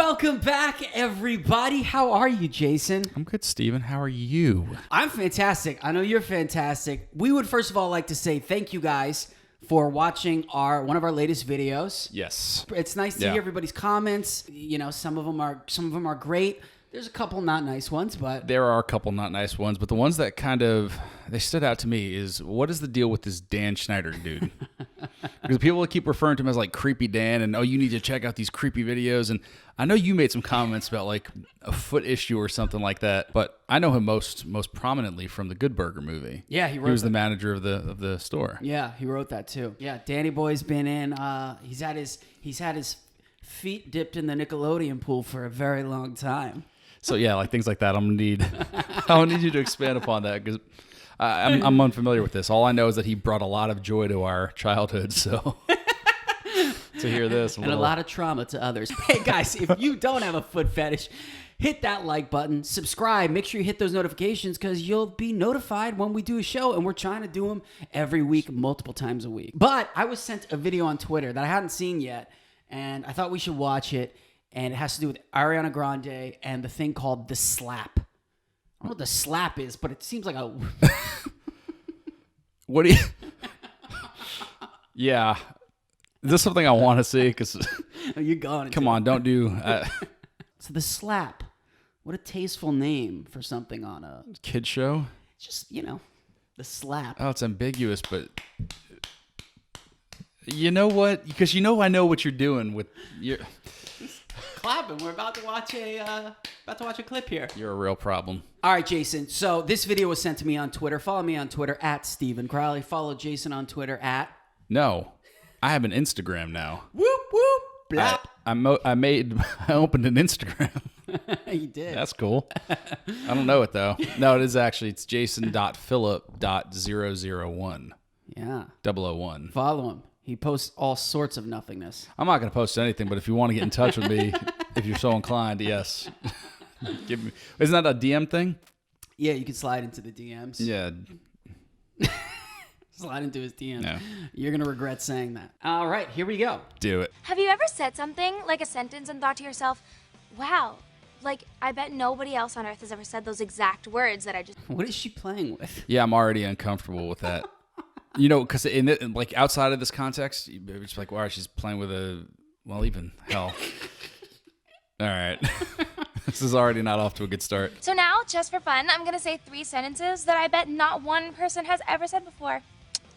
Welcome back, everybody. How are you, Jason? I'm good, Steven. How are you? I'm fantastic. I know you're fantastic. We would first of all like to say thank you guys for watching one of our latest videos. Yes. It's nice to hear everybody's comments. You know, some of them are great. There's a couple not nice ones, but there are a couple not nice ones, but the ones that they stood out to me is, what is the deal with this Dan Schneider dude? Because people keep referring to him as like creepy Dan, and you need to check out these creepy videos. And I know you made some comments about like a foot issue or something like that, but I know him most prominently from the Good Burger movie. Yeah, he was the manager of the store. Yeah, he wrote that too. Yeah, Danny Boy's been in. He's had his feet dipped in the Nickelodeon pool for a very long time. So yeah, like things like that, I'm gonna need you to expand upon that, because I'm unfamiliar with this. All I know is that he brought a lot of joy to our childhood. So to hear this, and a lot of trauma to others. Hey guys, if you don't have a foot fetish, hit that like button, subscribe, make sure you hit those notifications, because you'll be notified when we do a show, and we're trying to do them every week, multiple times a week. But I was sent a video on Twitter that I hadn't seen yet, and I thought we should watch it. And it has to do with Ariana Grande and the thing called the slap. I don't know what the slap is, but it seems like a... What do you... Yeah. Is this something I want to see? Because you're going. Come on, don't do... So the slap. What a tasteful name for something on a... kid show? Just, the slap. Oh, it's ambiguous, but... You know what? Because I know what you're doing with your... Clapping. We're about to watch a clip here. You're a real problem. All right, Jason. So this video was sent to me on Twitter. Follow me on Twitter at Stephen Crowley. Follow Jason on Twitter at... No, I have an Instagram now. Whoop whoop. Blap. I opened an Instagram. You did. That's cool. I don't know it though. No, it's jason.phillip.001. Yeah. 001. Follow him. He posts all sorts of nothingness. I'm not going to post anything, but if you want to get in touch with me, if you're so inclined, yes. Isn't that a DM thing? Yeah, you can slide into the DMs. Yeah. Slide into his DMs. No. You're going to regret saying that. All right, here we go. Do it. Have you ever said something, like a sentence, and thought to yourself, wow, like, I bet nobody else on earth has ever said those exact words that I just... What is she playing with? Yeah, I'm already uncomfortable with that. Because like outside of this context, it's like, wow, she's playing with even hell. All right. This is already not off to a good start. So now, just for fun, I'm going to say 3 sentences that I bet not one person has ever said before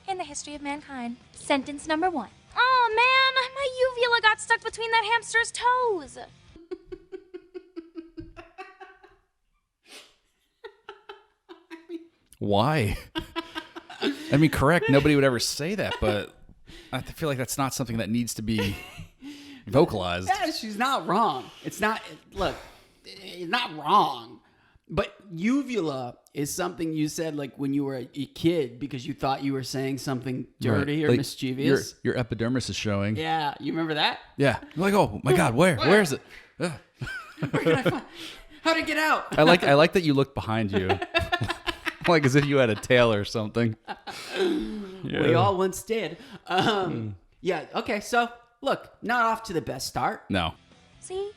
in the history of mankind. Sentence number 1. Oh, man, my uvula got stuck between that hamster's toes. Why? I mean, correct. Nobody would ever say that, but I feel like that's not something that needs to be vocalized. Yeah, she's not wrong. It's not wrong. But uvula is something you said like when you were a kid because you thought you were saying something dirty or like, mischievous. Your epidermis is showing. Yeah, you remember that? Yeah. You're like, oh my God, where is it? Where can I find? How'd it get out? I like that you look behind you. Like as if you had a tail or something. Yeah. We all once did. Yeah, okay, so look, not off to the best start. No. See?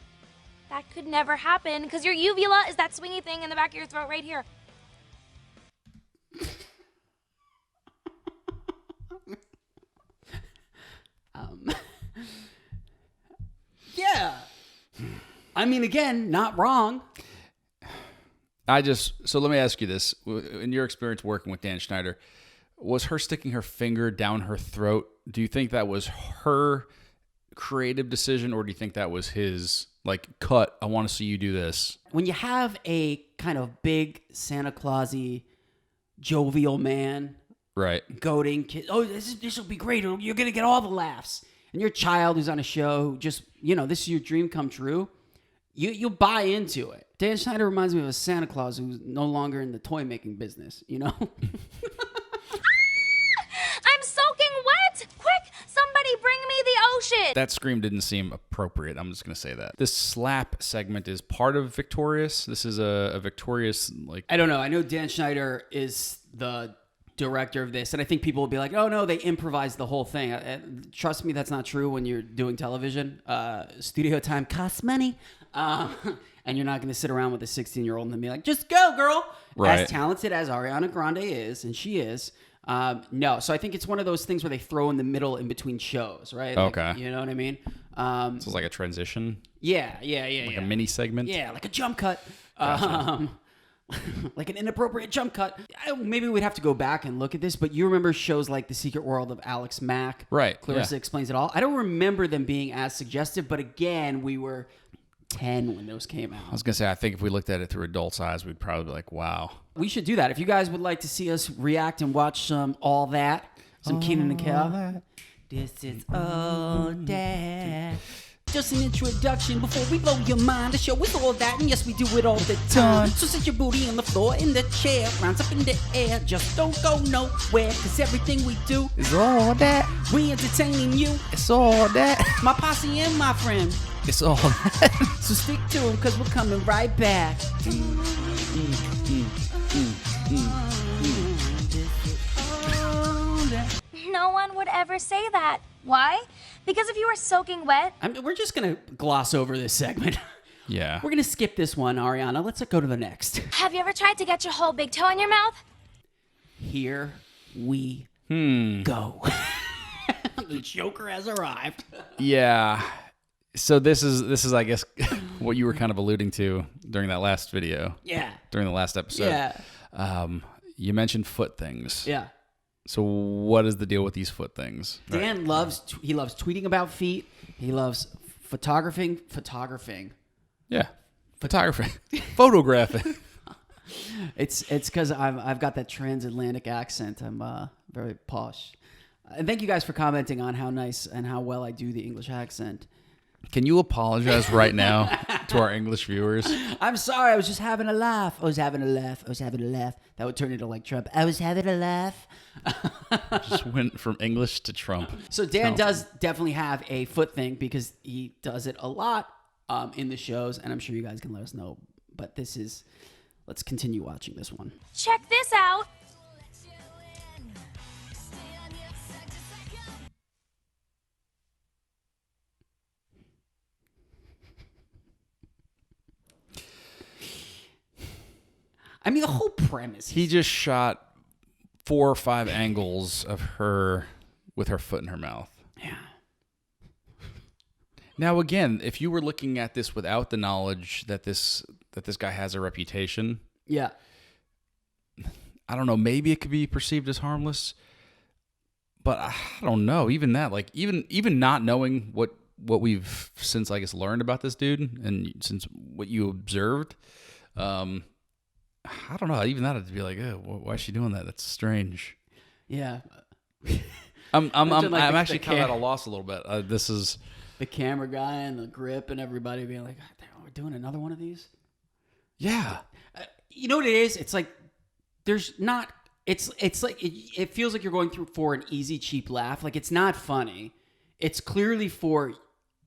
That could never happen because your uvula is that swingy thing in the back of your throat right here. Yeah. I mean, again, not wrong. So let me ask you this. In your experience working with Dan Schneider, was her sticking her finger down her throat, do you think that was her creative decision, or do you think that was his, like, cut, I want to see you do this? When you have a kind of big Santa Claus-y, jovial man, right, goading kids, this will be great, you're going to get all the laughs, and your child who's on a show, just, this is your dream come true, you buy into it. Dan Schneider reminds me of a Santa Claus who's no longer in the toy-making business, I'm soaking wet! Quick, somebody bring me the ocean! That scream didn't seem appropriate. I'm just going to say that. This slap segment is part of Victorious. This is a Victorious, like... I don't know. I know Dan Schneider is the director of this, and I think people will be like, "Oh no, they improvised the whole thing." Trust me, that's not true when you're doing television. Studio time costs money, and you're not going to sit around with a 16-year-old and be like, "Just go, girl." Right. As talented as Ariana Grande is, and she is. No, so I think it's one of those things where they throw in the middle in between shows, right? Like, Okay. you know what I mean? So it's like a transition, Yeah. like a mini segment. Yeah, like a jump cut. Gotcha. Like an inappropriate jump cut. Maybe we'd have to go back and look at this, but you remember shows like The Secret World of Alex Mack? Right, Clarissa yeah. Explains It All. I don't remember them being as suggestive, but again, we were 10 when those came I out. was gonna say, I think if we looked at it through adults' eyes, we'd probably be like, "Wow." We should do that. If you guys would like to see us react and watch some All That, some Kenan and Kel. This is All That. Just an introduction before we blow your mind. The show is all that, and yes, we do it all the time. So sit your booty on the floor in the chair, rounds up in the air. Just don't go nowhere, cause everything we do It's all that. we entertaining you, It's all that. my posse and my friend. It's all that. So stick to them, cause we're coming right back. No one would ever say that. Why? Because if you were soaking wet, We're just gonna gloss over this segment. Yeah. We're gonna skip this one, Ariana. Let's go to the next. have you ever tried to get your whole big toe in your mouth? Here we go. The Joker has arrived. Yeah. So this is I guess what you were kind of alluding to during that last video. Yeah. During the last episode. Yeah. You mentioned foot things. Yeah. So what is the deal with these foot things? Dan loves tweeting about feet. He loves photographing. Yeah. Photography. Photographing. It's because I've got that transatlantic accent. I'm very posh. And thank you guys for commenting on how nice and how well I do the English accent. Can you apologize right now to our English viewers? I'm sorry. I was just having a laugh. I was having a laugh. That would turn into like Trump. I was having a laugh. Just went from English to Trump. So Dan does definitely have a foot thing because he does it a lot in the shows, and I'm sure you guys can let us know. But let's continue watching this one. Check this out. I mean, the whole premise. He just shot 4 or 5 angles of her with her foot in her mouth. Yeah. Now, again, if you were looking at this without the knowledge that this guy has a reputation, Yeah. I don't know, maybe it could be perceived as harmless, but I don't know. Even that, like even not knowing what we've since I guess learned about this dude and since what you observed, I don't know. Even that, I'd be like, oh, why is she doing that? That's strange. Yeah. I'm Imagine, like, the actually kind of at a loss a little bit. This is The camera guy and the grip and everybody being like, "Oh, we're doing another one of these." yeah. You know what it is? It's like there's not. It's like it feels like you're going through for an easy, cheap laugh. Like it's not funny. It's clearly for.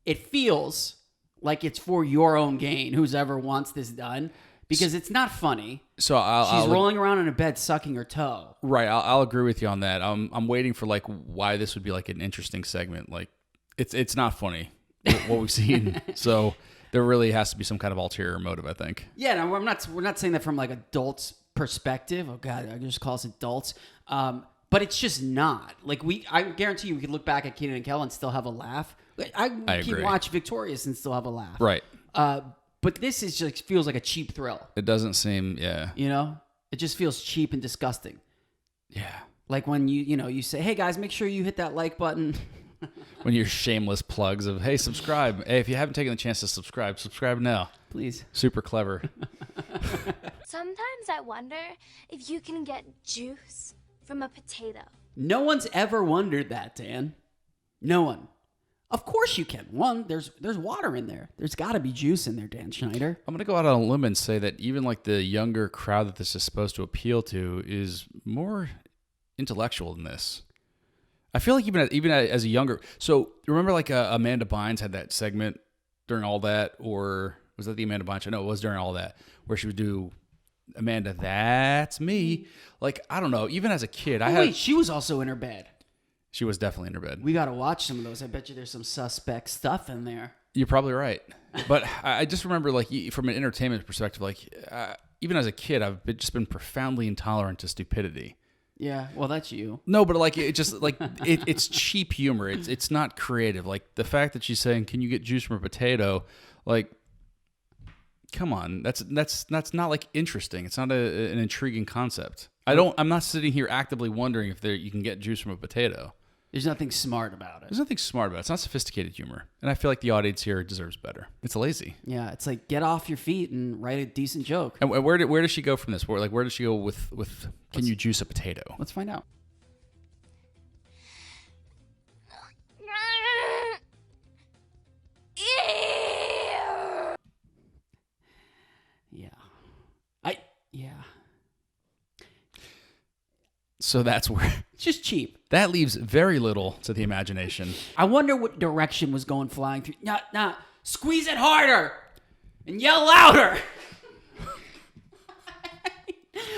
It feels like it's for your own gain. Who's ever wants this done. Because it's not funny. So She's rolling around in a bed sucking her toe. Right, I'll agree with you on that. I'm waiting for like why this would be like an interesting segment. Like it's not funny what we've seen. So there really has to be some kind of ulterior motive, I think. Yeah, no, we're not saying that from like adults' perspective. Oh God, I just call us adults. But it's just not. Like I guarantee you we could look back at Kenan and Kel and still have a laugh. I can agree. watch Victorious and still have a laugh. Right. But this is just feels like a cheap thrill. It doesn't seem, yeah. You know? It just feels cheap and disgusting. Yeah. Like when you say, "Hey guys, make sure you hit that like button." When you're shameless plugs of, hey, subscribe. Hey, if you haven't taken the chance to subscribe now. Please. Super clever. Sometimes I wonder if you can get juice from a potato. No one's ever wondered that, Dan. No one. Of course you can. One, there's water in there. There's got to be juice in there, Dan Schneider. I'm going to go out on a limb and say that even like the younger crowd that this is supposed to appeal to is more intellectual than this. I feel like even as a younger... So remember like Amanda Bynes had that segment during All That, or was that the Amanda Bynes show? No, it was during All That, where she would do Amanda, that's me. Like, I don't know. Even as a kid, Wait, she was also in her bed. She was definitely in her bed. We got to watch some of those. I bet you there's some suspect stuff in there. You're probably right. But I just remember, like, from an entertainment perspective, like, even as a kid, I've just been profoundly intolerant to stupidity. Yeah, well, that's you. No, but like it just like it's cheap humor. It's not creative. Like the fact that she's saying, "Can you get juice from a potato?" Like, come on, that's not like interesting. It's not an intriguing concept. I'm not sitting here actively wondering if you can get juice from a potato. There's nothing smart about it. There's nothing smart about it. It's not sophisticated humor, and I feel like the audience here deserves better. It's lazy. Yeah, it's like get off your feet and write a decent joke. And where does she go from this? Where does she go with? Can you juice a potato? Let's find out. Yeah. So that's where It's just cheap. that leaves very little to the imagination. I wonder what direction was going flying through. Nah, squeeze it harder and yell louder.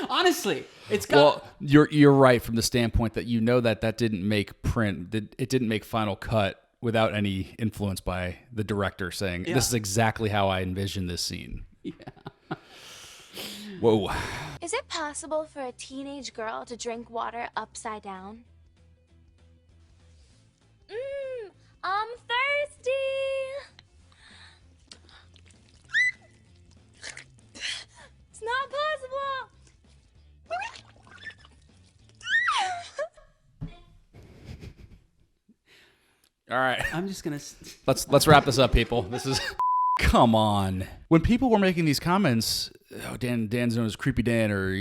Honestly, it's got. Well, you're right from the standpoint that that didn't make print. It didn't make Final Cut without any influence by the director saying, "This is exactly how I envisioned this scene." Yeah. Whoa. Is it possible for a teenage girl to drink water upside down? I'm thirsty. It's not possible. All right. I'm just gonna. Let's wrap this up, people. This is. Come on. When people were making these comments, oh, Dan's known as Creepy Dan, or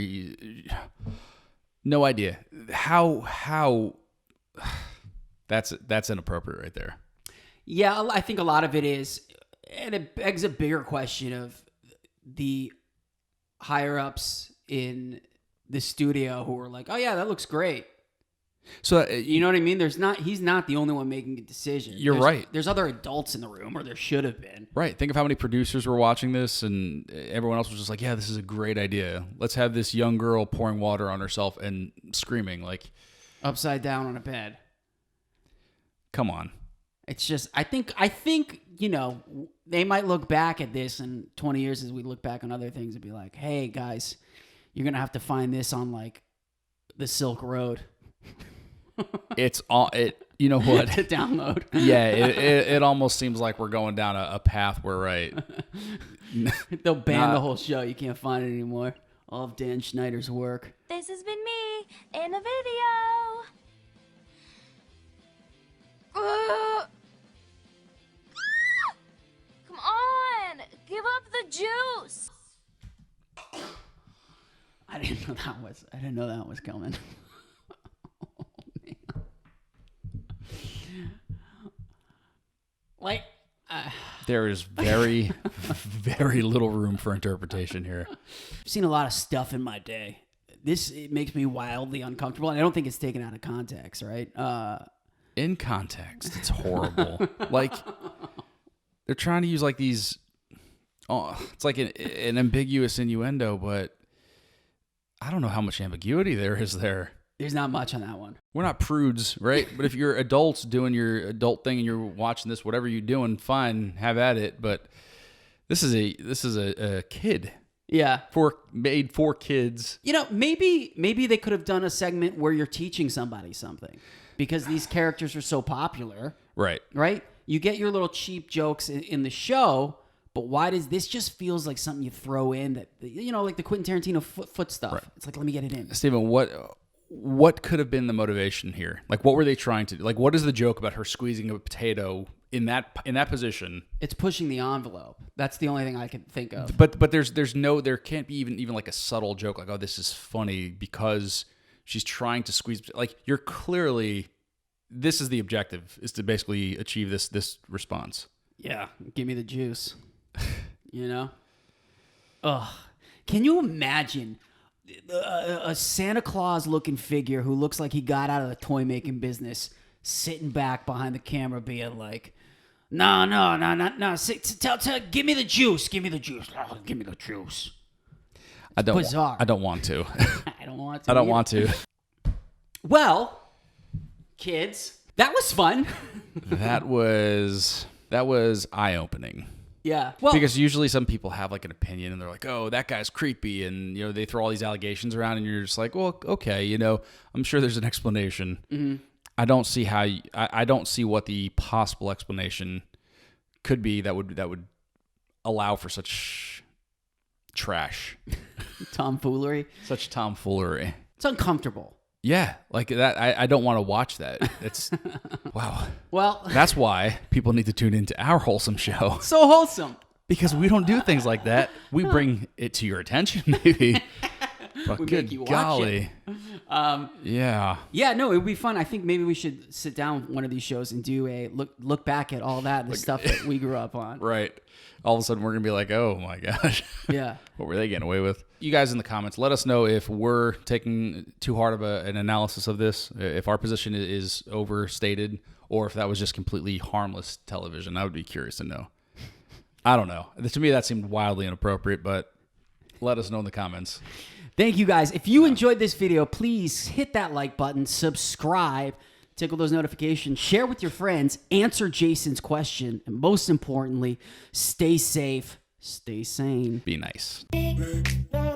no idea how that's inappropriate right there. Yeah, I think a lot of it is, and it begs a bigger question of the higher ups in the studio who are like, "Oh yeah, that looks great." So You know what I mean? He's not the only one making a decision. You're right. There's other adults in the room, or there should have been. Right. Think of how many producers were watching this, and everyone else was just like, "Yeah, this is a great idea. Let's have this young girl pouring water on herself and screaming like Upside down on a bed. Come on." It's just, I think, they might look back at this in 20 years as we look back on other things and be like, "Hey guys, you're gonna have to find this on like the Silk Road." It's all it. You know what? To download. Yeah, it almost seems like we're going down a path where They'll ban the whole show. You can't find it anymore. All of Dan Schneider's work. This has been me in a video. Come on, give up the juice. I didn't know that was coming. Like, there is very, very little room for interpretation here. I've seen a lot of stuff in my day. It makes me wildly uncomfortable, and I don't think it's taken out of context, right? In context, it's horrible. Like, they're trying to use like these. Oh, it's like an ambiguous innuendo, but I don't know how much ambiguity there is there. There's not much on that one. We're not prudes, right? But if you're adults doing your adult thing and you're watching this, whatever you're doing, fine, have at it. But this is a kid. Yeah. Made for kids. Maybe they could have done a segment where you're teaching somebody something because these characters are so popular. Right. Right? You get your little cheap jokes in the show, but why does this just feels like something you throw in that, like the Quentin Tarantino foot stuff. Right. It's like, let me get it in. Steven, what could have been the motivation here? Like, what were they trying to do? Like, what is the joke about her squeezing a potato in that position? It's pushing the envelope. That's the only thing I can think of. But there can't be even like a subtle joke like, oh, this is funny because she's trying to squeeze. Like, you're clearly, this is the objective, is to basically achieve this response. Yeah, give me the juice. Ugh. Can you imagine a Santa Claus looking figure who looks like he got out of the toy making business sitting back behind the camera being like, no, give me the juice, give me the juice. bizarre. I don't want to. I don't want to. I don't either. want to. Well, kids, that was fun. That was eye-opening. Yeah. Well, Because usually some people have like an opinion and they're like, "Oh, that guy's creepy," and they throw all these allegations around, and you're just like, "Well, okay, I'm sure there's an explanation." Mm-hmm. I don't see how. I don't see what the possible explanation could be that would allow for such trash, tomfoolery. such tomfoolery. It's uncomfortable. Yeah, like that. I don't want to watch that. It's wow. Well, That's why people need to tune into our wholesome show. so wholesome. Because we don't do things like that. We bring it to your attention, maybe. But We good make you watch golly. Yeah. Yeah, no, it would be fun. I think maybe we should sit down one of these shows and do a look back at all that, the stuff that we grew up on. Right. All of a sudden, we're going to be like, oh my gosh. Yeah. What were they getting away with? You guys in the comments, let us know if we're taking too hard of an analysis of this, if our position is overstated, or if that was just completely harmless television. I would be curious to know. I don't know. To me, that seemed wildly inappropriate, but let us know in the comments. Thank you guys. If you enjoyed this video, please hit that like button, subscribe, tickle those notifications, share with your friends, answer Jason's question, and most importantly, stay safe, stay sane. Be nice. Bye.